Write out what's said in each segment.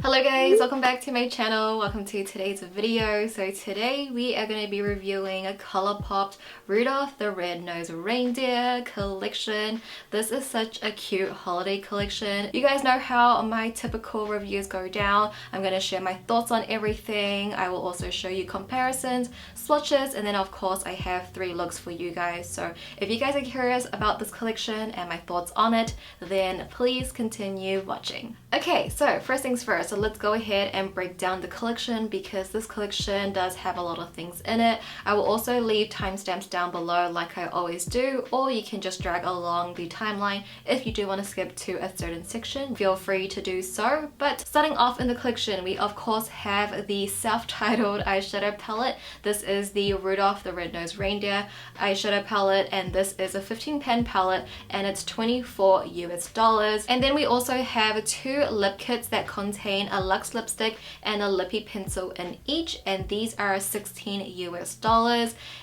Hello guys, welcome back to my channel. Welcome to today's video. So today we are going to be reviewing a COLOURPOP Rudolph the Red-Nosed Reindeer collection. This is such a cute holiday collection. You guys know how my typical reviews go down. I'm going to share my thoughts on everything. I will also show you comparisons, swatches, and then of course I have 3 looks for you guys. So if you guys are curious about this collection and my thoughts on it, then please continue watching. Okay, so first things first. So let's go ahead and break down the collection because this collection does have a lot of things in it. I will also leave timestamps down below like I always do, or you can just drag along the timeline if you do want to skip to a certain section. Feel free to do so. But starting off in the collection, we of course have the self-titled eyeshadow palette. This is the Rudolph the Red-Nosed Reindeer eyeshadow palette, and this is a 15 pan palette and it's $24 US. And then we also have 2 lip kits that contain a luxe lipstick and a lippy pencil in each, and these are $16 US.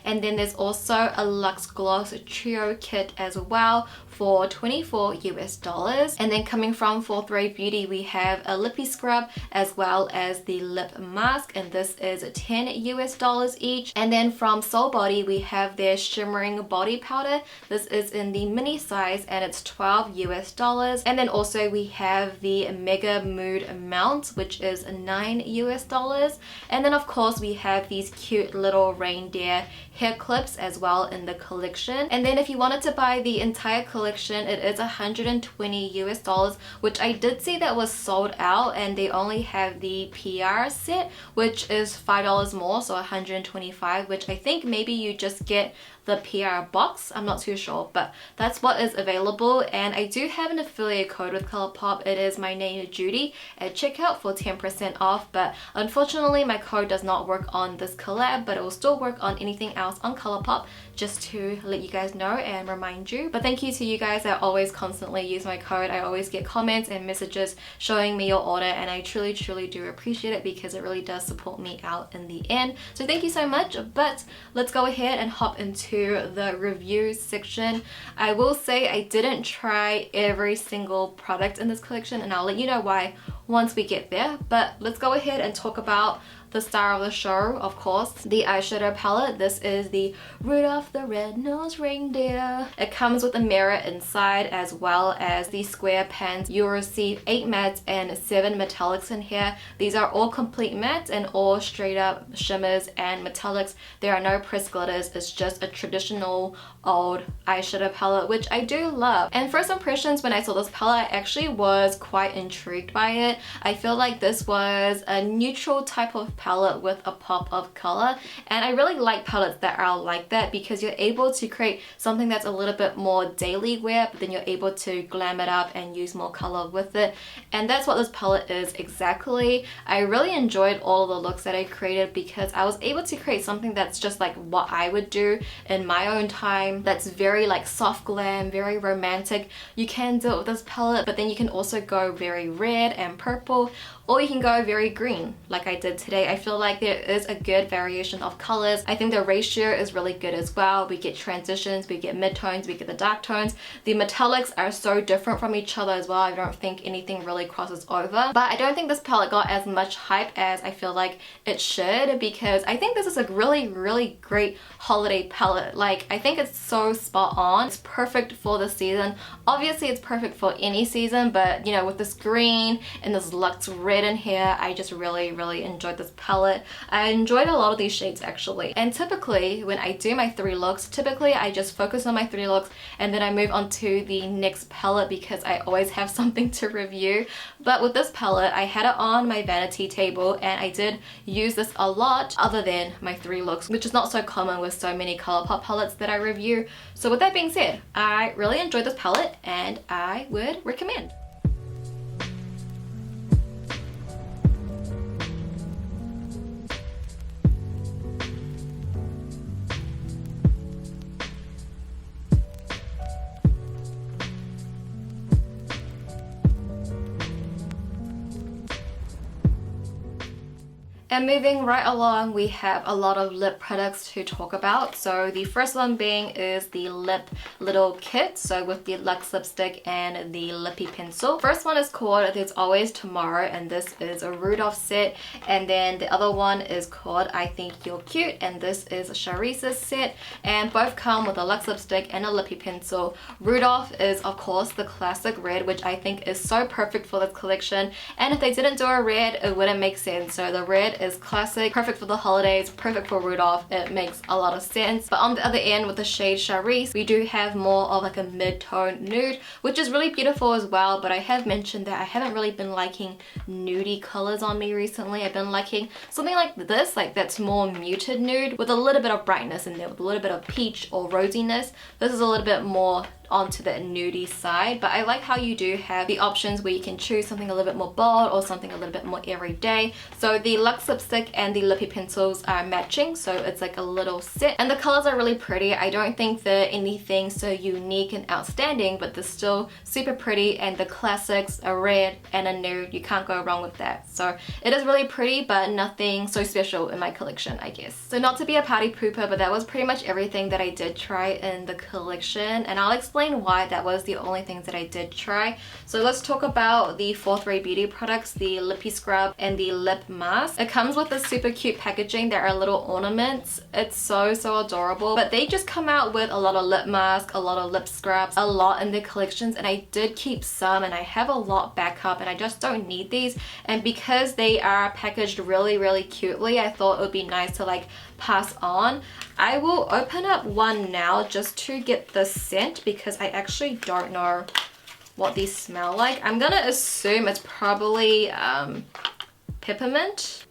And then there's also a luxe gloss trio kit as well for $24 US. And then coming from 4th Beauty, we have a lippy scrub as well as the lip mask, and this is $10 US each. And then from Soul Body, we have their shimmering body powder. This is in the mini size and it's $12 US. And then also we have the Mega Mood Mount, which is $9 US. And then of course we have these cute little reindeer hair clips as well in the collection. And then if you wanted to buy the entire collection, it is $120 US, which I did see that was sold out, and they only have the PR set, which is $5 more, so $125, which I think maybe you just get the PR box. I'm not too sure, but that's what is available. And I do have an affiliate code with ColourPop. It is my name, Judy, at checkout for 10% off, but unfortunately my code does not work on this collab, but it will still work on anything else on ColourPop, just to let you guys know and remind you. But thank you to you guys that always constantly use my code. I always get comments and messages showing me your order, and I truly do appreciate it because it really does support me out in the end. So thank you so much. But let's go ahead and hop into the review section. I will say I didn't try every single product in this collection, and I'll let you know why once we get there. But let's go ahead and talk about the star of the show, of course, the eyeshadow palette. This is the Rudolph the Red-Nosed Reindeer. It comes with a mirror inside as well as the square pans. You'll receive 8 mattes and 7 metallics in here. These are all complete mattes and all straight up shimmers and metallics. There are no pressed glitters. It's just a traditional old eyeshadow palette, which I do love. And first impressions when I saw this palette, I actually was quite intrigued by it. I feel like this was a neutral type of palette with a pop of color, and I really like palettes that are like that because you're able to create something that's a little bit more daily wear, but then you're able to glam it up and use more color with it, and that's what this palette is exactly. I really enjoyed all of the looks that I created because I was able to create something that's just like what I would do in my own time, that's very like soft glam, very romantic. You can do it with this palette, but then you can also go very red and purple, or you can go very green like I did today. I feel like there is a good variation of colors. I think the ratio is really good as well. We get transitions, we get mid-tones, we get the dark tones. The metallics are so different from each other as well. I don't think anything really crosses over. But I don't think this palette got as much hype as I feel like it should, because I think this is a really great holiday palette. Like, I think it's so spot on. It's perfect for the season. Obviously it's perfect for any season, but you know, with this green and this luxe red in here, I just really enjoyed this palette. I enjoyed a lot of these shades actually. And typically when I do my 3 looks, typically I just focus on my 3 looks and then I move on to the next palette because I always have something to review. But with this palette, I had it on my vanity table and I did use this a lot other than my 3 looks, which is not so common with so many ColourPop palettes that I review. So with that being said, I really enjoyed this palette and I would recommend. And moving right along, we have a lot of lip products to talk about. So the first one being is the lip little kit, so with the Luxe lipstick and the lippy pencil. First one is called There's Always Tomorrow, and this is a Rudolph set. And then the other one is called I Think You're Cute, and this is Charissa's set. And both come with a Luxe lipstick and a lippy pencil. Rudolph is of course the classic red, which I think is so perfect for this collection. And if they didn't do a red, it wouldn't make sense. So the red is classic, perfect for the holidays, perfect for Rudolph. It makes a lot of sense. But on the other end with the shade Charisse, we do have more of like a mid-tone nude, which is really beautiful as well. But I have mentioned that I haven't really been liking nudie colors on me recently. I've been liking something like this, like that's more muted nude with a little bit of brightness in there, with a little bit of peach or rosiness. This is a little bit more onto the nudie side, but I like how you do have the options where you can choose something a little bit more bold or something a little bit more everyday. So the Luxe lipstick and the lippy pencils are matching, so it's like a little set, and the colors are really pretty. I don't think they're anything so unique and outstanding, but they're still super pretty, and the classics, a red and a nude, you can't go wrong with that. So it is really pretty, but nothing so special in my collection, I guess. So not to be a party pooper, but that was pretty much everything that I did try in the collection, and I'll explain why that was the only things that I did try. So let's talk about the Fourth Ray Beauty products, the lippy scrub and the lip mask. It comes with this super cute packaging. There are little ornaments. It's so adorable, but they just come out with a lot of lip masks, a lot of lip scrubs, a lot in their collections, and I did keep some, and I have a lot back up, and I just don't need these. And because they are packaged really cutely, I thought it would be nice to like pass on. I will open up one now just to get the scent, because I actually don't know what these smell like. I'm gonna assume it's probably peppermint.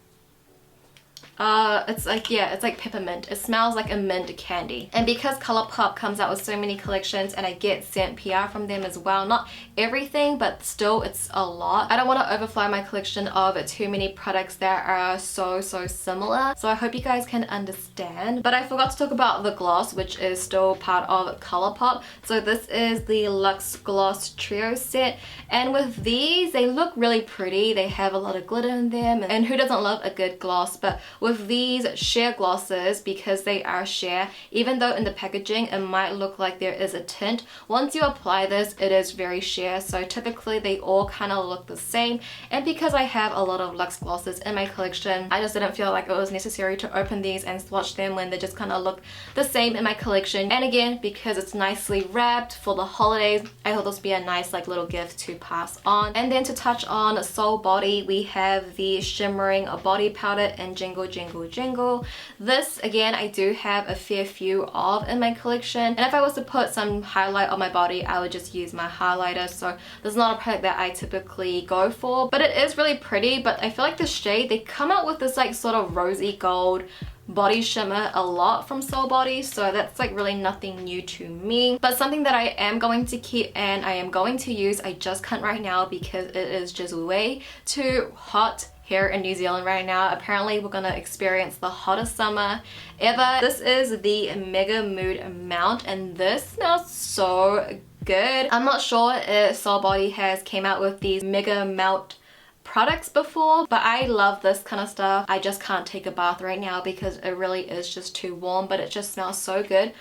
It's like, yeah, it's like peppermint. It smells like a mint candy. And because ColourPop comes out with so many collections, and I get scent PR from them as well, not everything, but still it's a lot. I don't want to overflow my collection of too many products that are so similar. So I hope you guys can understand. But I forgot to talk about the gloss, which is still part of ColourPop. So this is the Luxe Gloss Trio set. And with these, they look really pretty. They have a lot of glitter in them. And who doesn't love a good gloss? But with these sheer glosses, because they are sheer, even though in the packaging it might look like there is a tint, once you apply this, it is very sheer. So typically they all kind of look the same. And because I have a lot of Luxe glosses in my collection, I just didn't feel like it was necessary to open these and swatch them when they just kind of look the same in my collection. And again, because it's nicely wrapped for the holidays, I thought this would be a nice like little gift to pass on. And then to touch on Soul Body, we have the shimmering body powder and Jingle Jingle. This again, I do have a fair few of in my collection, and if I was to put some highlight on my body, I would just use my highlighter. So this is not a product that I typically go for, but it is really pretty. But I feel like the shade, they come out with this like sort of rosy gold body shimmer a lot from Soul Body, so that's like really nothing new to me, but something that I am going to keep and I am going to use. I just can't right now because it is just way too hot here in New Zealand right now. Apparently we're gonna experience the hottest summer ever. This is the Mega Mood Mount, and this smells so good. I'm not sure if Soul Body has came out with these Mega Mount products before, but I love this kind of stuff. I just can't take a bath right now because it really is just too warm, but it just smells so good.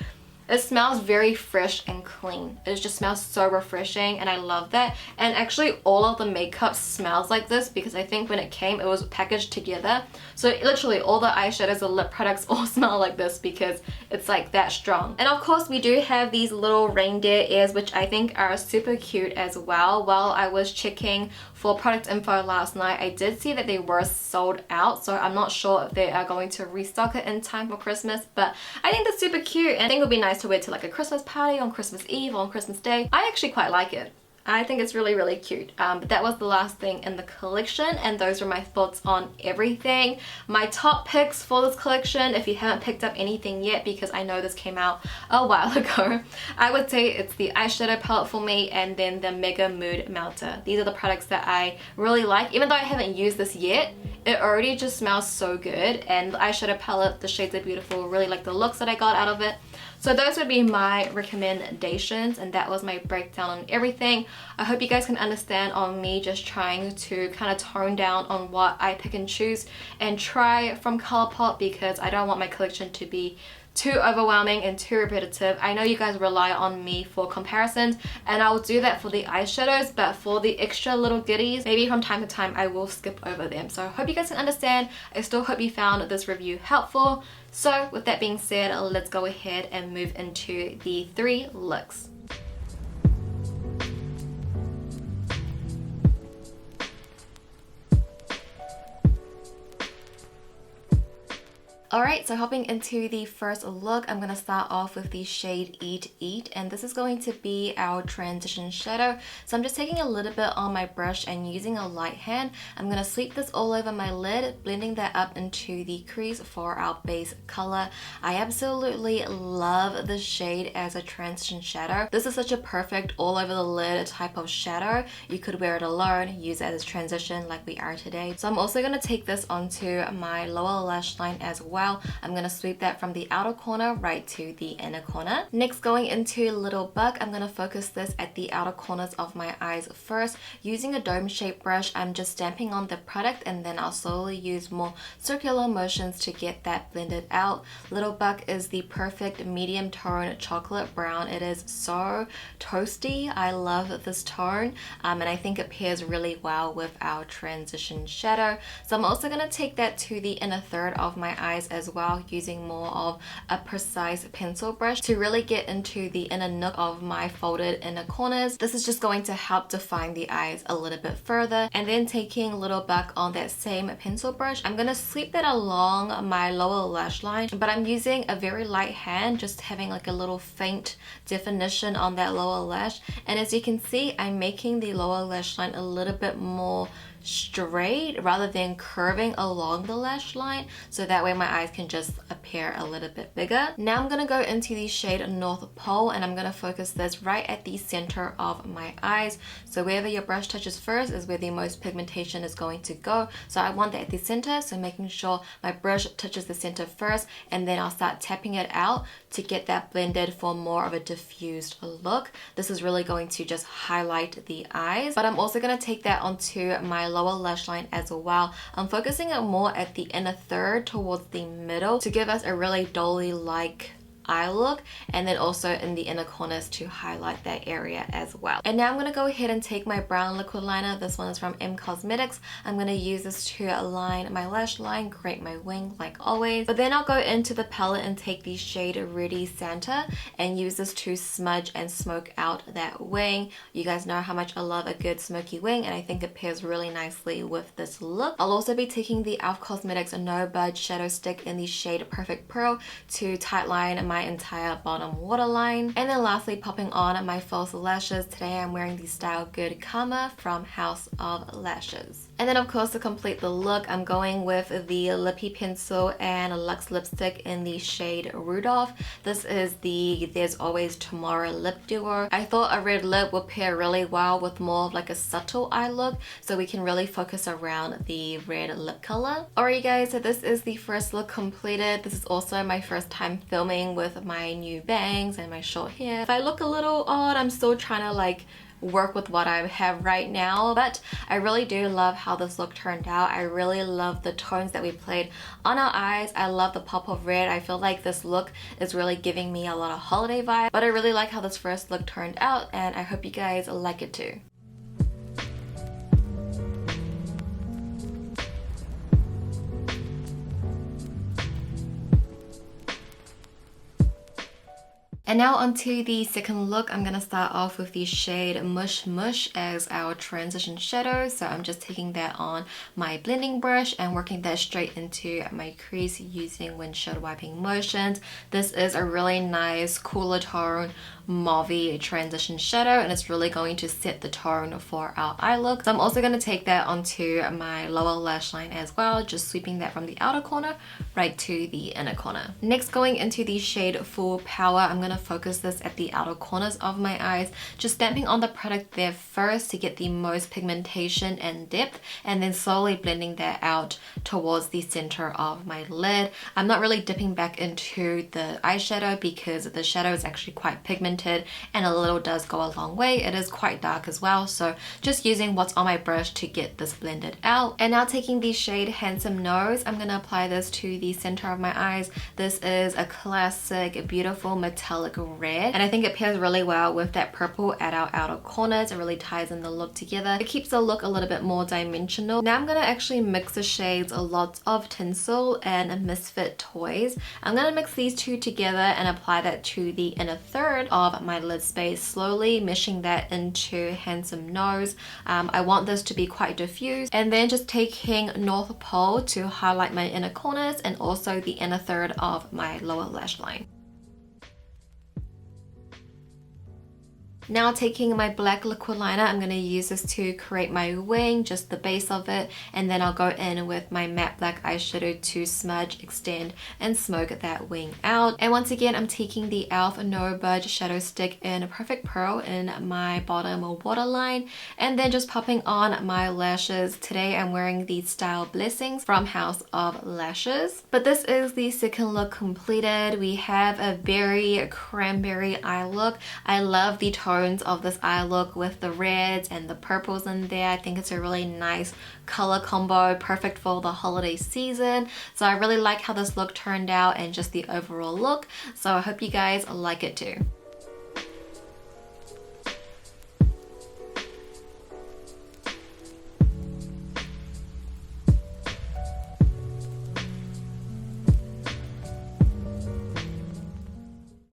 It smells very fresh and clean. It just smells so refreshing, and I love that. And actually all of the makeup smells like this, because I think when it came, it was packaged together. So literally all the eyeshadows and lip products all smell like this because it's like that strong. And of course we do have these little reindeer ears, which I think are super cute as well. While I was checking for product info last night, I did see that they were sold out, so I'm not sure if they are going to restock it in time for Christmas, but I think that's super cute, and I think it would be nice to wear to like a Christmas party on Christmas Eve or on Christmas Day. I actually quite like it. I think it's really cute. But that was the last thing in the collection, and those are my thoughts on everything. My top picks for this collection, if you haven't picked up anything yet, because I know this came out a while ago, I would say it's the eyeshadow palette for me, and then the Mega Mood Melter. These are the products that I really like. Even though I haven't used this yet, it already just smells so good. And the eyeshadow palette, the shades are beautiful. Really like the looks that I got out of it. So those would be my recommendations, and that was my breakdown on everything. I hope you guys can understand on me just trying to kind of tone down on what I pick and choose and try from ColourPop, because I don't want my collection to be too overwhelming and too repetitive. I know you guys rely on me for comparisons, and I will do that for the eyeshadows, but for the extra little goodies, maybe from time to time I will skip over them. So I hope you guys can understand. I still hope you found this review helpful. So with that being said, let's go ahead and move into the 3 looks. Alright, so hopping into the first look, I'm going to start off with the shade Eat, and this is going to be our transition shadow. So I'm just taking a little bit on my brush and using a light hand. I'm going to sweep this all over my lid, blending that up into the crease for our base color. I absolutely love this shade as a transition shadow. This is such a perfect all over the lid type of shadow. You could wear it alone, use it as a transition like we are today. So I'm also going to take this onto my lower lash line as well. I'm going to sweep that from the outer corner right to the inner corner. Next, going into Little Bug, I'm going to focus this at the outer corners of my eyes first. Using a dome shaped brush, I'm just stamping on the product, and then I'll slowly use more circular motions to get that blended out. Little Bug is the perfect medium tone chocolate brown. It is so toasty. I love this tone, and I think it pairs really well with our transition shadow. So I'm also going to take that to the inner third of my eyes as well, using more of a precise pencil brush to really get into the inner nook of my folded inner corners. This is just going to help define the eyes a little bit further. And then taking Little Bug on that same pencil brush, I'm going to sweep that along my lower lash line, but I'm using a very light hand, just having like a little faint definition on that lower lash. And as you can see, I'm making the lower lash line a little bit more straight rather than curving along the lash line, so that way my eyes can just appear a little bit bigger. Now I'm going to go into the shade North Pole, and I'm going to focus this right at the center of my eyes. So wherever your brush touches first is where the most pigmentation is going to go. So I want that at the center, so making sure my brush touches the center first, and then I'll start tapping it out to get that blended for more of a diffused look. This is really going to just highlight the eyes, but I'm also going to take that onto my lower lash line as well. I'm focusing it more at the inner third towards the middle to give us a really dolly-like eye look, and then also in the inner corners to highlight that area as well. And now I'm going to go ahead and take my brown liquid liner. This one is from M Cosmetics. I'm going to use this to align my lash line, create my wing like always. But then I'll go into the palette and take the shade Ready Santa and use this to smudge and smoke out that wing. You guys know how much I love a good smoky wing, and I think it pairs really nicely with this look. I'll also be taking the e.l.f. Cosmetics No Budge Shadow Stick in the shade Perfect Pearl to tightline my entire bottom waterline. And then lastly, popping on my false lashes. Today I'm wearing the Style Good Karma from House of Lashes. And then of course, to complete the look, I'm going with the Lippy Pencil and Luxe Lipstick in the shade Rudolph. This is the There's Always Tomorrow lip duo. I thought a red lip would pair really well with more of like a subtle eye look, so we can really focus around the red lip color. Alright guys, so this is the first look completed. This is also my first time filming with my new bangs and my short hair. If I look a little odd, I'm still trying to like work with what I have right now, but I really do love how this look turned out. I really love the tones that we played on our eyes. I love the pop of red. I feel like this look is really giving me a lot of holiday vibe, but I really like how this first look turned out, and I hope you guys like it too. And now onto the second look. I'm going to start off with the shade Mush Mush as our transition shadow. So I'm just taking that on my blending brush and working that straight into my crease using windshield wiping motions. This is a really nice cooler tone, mauvey transition shadow, and it's really going to set the tone for our eye look. So I'm also going to take that onto my lower lash line as well, just sweeping that from the outer corner right to the inner corner. Next, going into the shade Full Power, I'm going to focus this at the outer corners of my eyes, just stamping on the product there first to get the most pigmentation and depth, and then slowly blending that out towards the center of my lid. I'm not really dipping back into the eyeshadow because the shadow is actually quite pigmented and a little does go a long way. It is quite dark as well, so just using what's on my brush to get this blended out. And now taking the shade Handsome Nose, I'm going to apply this to the center of my eyes. This is a classic beautiful metallic red, and I think it pairs really well with that purple at our outer corners. It really ties in the look together. It keeps the look a little bit more dimensional. Now I'm going to actually mix the shades Lots of Tinsel and Misfit Toys. I'm going to mix these two together and apply that to the inner third of my lid space, slowly meshing that into Handsome Nose. I want this to be quite diffuse, and then just taking North Pole to highlight my inner corners and also the inner third of my lower lash line. Now taking my black liquid liner, I'm going to use this to create my wing, just the base of it, and then I'll go in with my matte black eyeshadow to smudge, extend, and smoke that wing out. And once again, I'm taking the e.l.f. No Budge Shadow Stick in Perfect Pearl in my bottom waterline, and then just popping on my lashes. Today I'm wearing the Style Blessings from House of Lashes. But this is the second look completed. We have a very cranberry eye look. I love the tones of this eye look with the reds and the purples in there. I think it's a really nice color combo, perfect for the holiday season. So I really like how this look turned out and just the overall look. So I hope you guys like it too.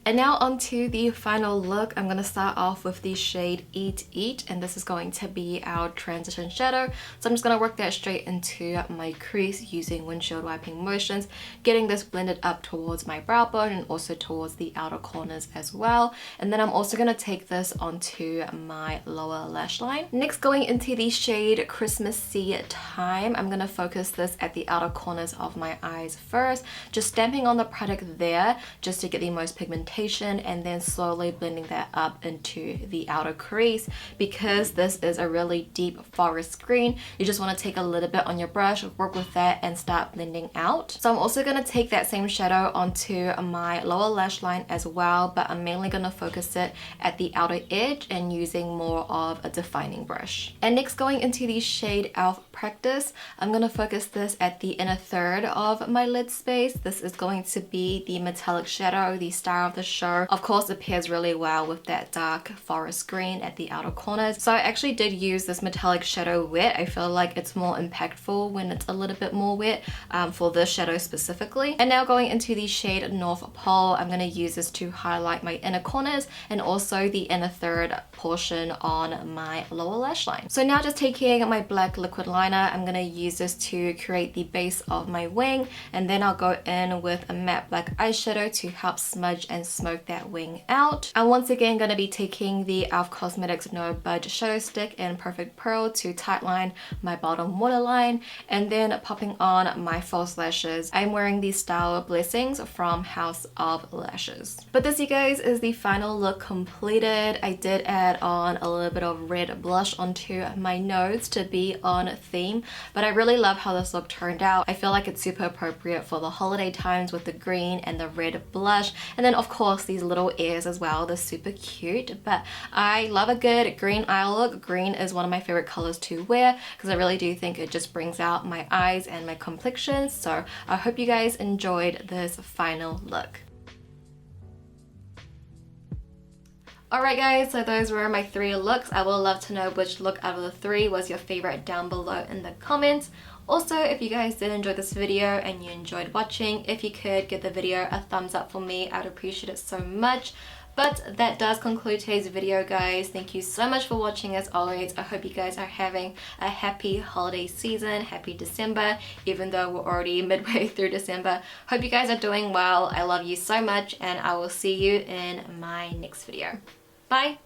And now onto the final look. I'm going to start off with the shade Eat Eat, and this is going to be our transition shadow. So I'm just going to work that straight into my crease using windshield wiping motions, getting this blended up towards my brow bone and also towards the outer corners as well. And then I'm also going to take this onto my lower lash line. Next, going into the shade Christmassy Time, I'm going to focus this at the outer corners of my eyes first, just stamping on the product there just to get the most pigmentation, and then slowly blending that up into the outer crease. Because this is a really deep forest green, you just want to take a little bit on your brush, work with that, and start blending out. So I'm also going to take that same shadow onto my lower lash line as well, but I'm mainly going to focus it at the outer edge and using more of a defining brush. And next, going into the shade e.l.f. Practice, I'm going to focus this at the inner third of my lid space. This is going to be the metallic shadow, the star of the show. Of course, it pairs really well with that dark forest green at the outer corners. So I actually did use this metallic shadow wet. I feel like it's more impactful when it's a little bit more wet for this shadow specifically. And now going into the shade North Pole, I'm going to use this to highlight my inner corners and also the inner third portion on my lower lash line. So now just taking my black liquid liner, I'm going to use this to create the base of my wing, and then I'll go in with a matte black eyeshadow to help smudge and smoke that wing out. I'm once again going to be taking the e.l.f. Cosmetics No Budge Shadow Stick in Perfect Pearl to tightline my bottom waterline, and then popping on my false lashes. I'm wearing the Style Blessings from House of Lashes. But this, you guys, is the final look completed. I did add on a little bit of red blush onto my nose to be on theme, but I really love how this look turned out. I feel like it's super appropriate for the holiday times with the green and the red blush, and then of course these little ears as well. They're super cute, but I love a good green eye look. Green is one of my favorite colors to wear because I really do think it just brings out my eyes and my complexion. So I hope you guys enjoyed this final look. Alright guys, so those were my 3 looks. I would love to know which look out of the 3 was your favorite down below in the comments. Also, if you guys did enjoy this video and you enjoyed watching, if you could give the video a thumbs up for me, I'd appreciate it so much. But that does conclude today's video, guys. Thank you so much for watching as always. I hope you guys are having a happy holiday season, happy December, even though we're already midway through December. Hope you guys are doing well. I love you so much, and I will see you in my next video. Bye!